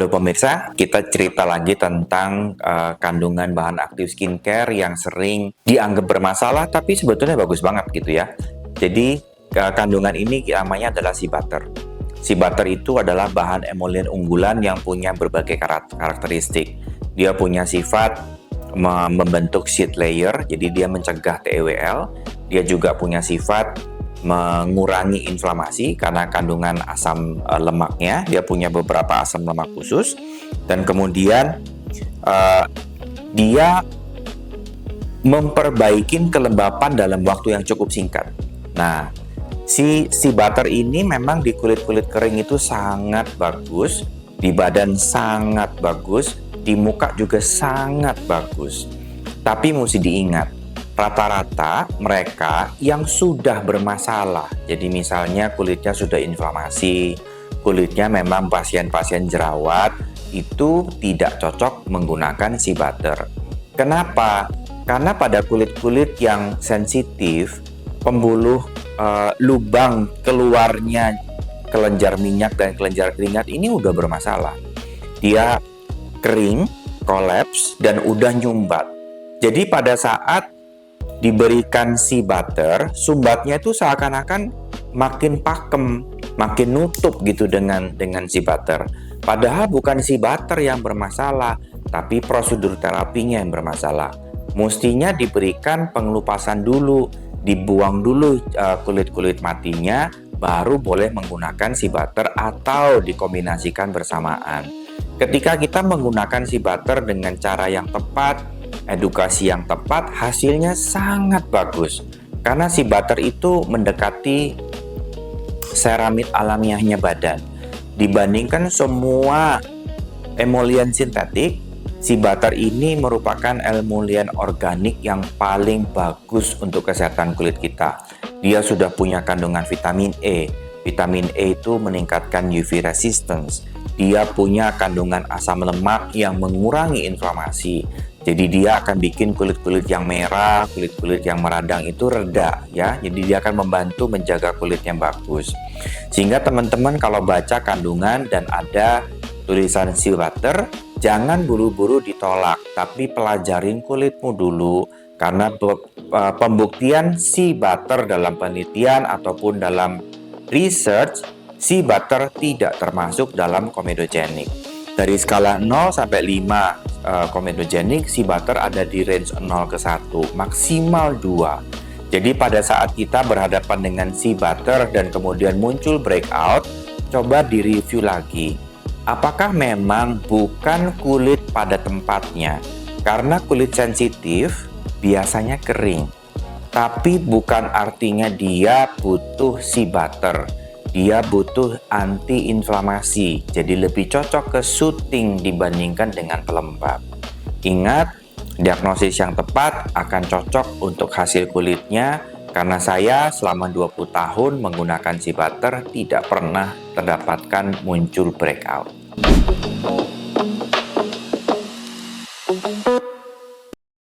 Halo pemirsa, kita cerita lagi tentang kandungan bahan aktif skincare yang sering dianggap bermasalah tapi sebetulnya bagus banget gitu ya. Jadi kandungan ini namanya adalah sea butter. Sea butter itu adalah bahan emollient unggulan yang punya berbagai karakteristik. Dia punya sifat membentuk sheet layer, jadi dia mencegah TEWL. Dia juga punya sifat mengurangi inflamasi karena kandungan asam lemaknya. Dia punya beberapa asam lemak khusus, dan kemudian dia memperbaiki kelembapan dalam waktu yang cukup singkat. Nah, si butter ini memang di kulit-kulit kering itu sangat bagus, di badan sangat bagus, di muka juga sangat bagus. Tapi mesti diingat, rata-rata mereka yang sudah bermasalah, jadi misalnya kulitnya sudah inflamasi, kulitnya memang pasien-pasien jerawat, itu tidak cocok menggunakan sea butter. Kenapa? Karena pada kulit-kulit yang sensitif, pembuluh lubang keluarnya kelenjar minyak dan kelenjar keringat ini udah bermasalah. Dia kering, kolaps, dan udah nyumbat. Jadi pada saat diberikan sea butter, sumbatnya itu seakan-akan makin pakem, makin nutup gitu dengan sea butter. Padahal bukan sea butter yang bermasalah, tapi prosedur terapinya yang bermasalah. Mestinya diberikan pengelupasan dulu, dibuang dulu kulit-kulit matinya, baru boleh menggunakan sea butter atau dikombinasikan bersamaan. Ketika kita menggunakan sea butter dengan cara yang tepat, edukasi yang tepat, hasilnya sangat bagus. Karena sea butter itu mendekati seramid alamiahnya badan. Dibandingkan semua emollient sintetik, sea butter ini merupakan emollient organik yang paling bagus untuk kesehatan kulit kita. Dia sudah punya kandungan vitamin E. Vitamin E itu meningkatkan UV resistance. Dia punya kandungan asam lemak yang mengurangi inflamasi. Jadi dia akan bikin kulit-kulit yang merah, kulit-kulit yang meradang itu reda ya. Jadi dia akan membantu menjaga kulit yang bagus. Sehingga teman-teman kalau baca kandungan dan ada tulisan sea butter, jangan buru-buru ditolak, tapi pelajarin kulitmu dulu. Karena pembuktian sea butter dalam penelitian ataupun dalam research, sea butter tidak termasuk dalam comedogenic. Dari skala 0 sampai 5 comedogenic, sea butter ada di range 0 ke 1, maksimal 2. Jadi pada saat kita berhadapan dengan sea butter dan kemudian muncul breakout, coba direview lagi. Apakah memang bukan kulit pada tempatnya? Karena kulit sensitif biasanya kering. Tapi bukan artinya dia butuh sea butter. Dia butuh anti-inflamasi, jadi lebih cocok ke soothing dibandingkan dengan pelembab. Ingat, diagnosis yang tepat akan cocok untuk hasil kulitnya, karena saya selama 20 tahun menggunakan sea butter tidak pernah terdapatkan muncul breakout.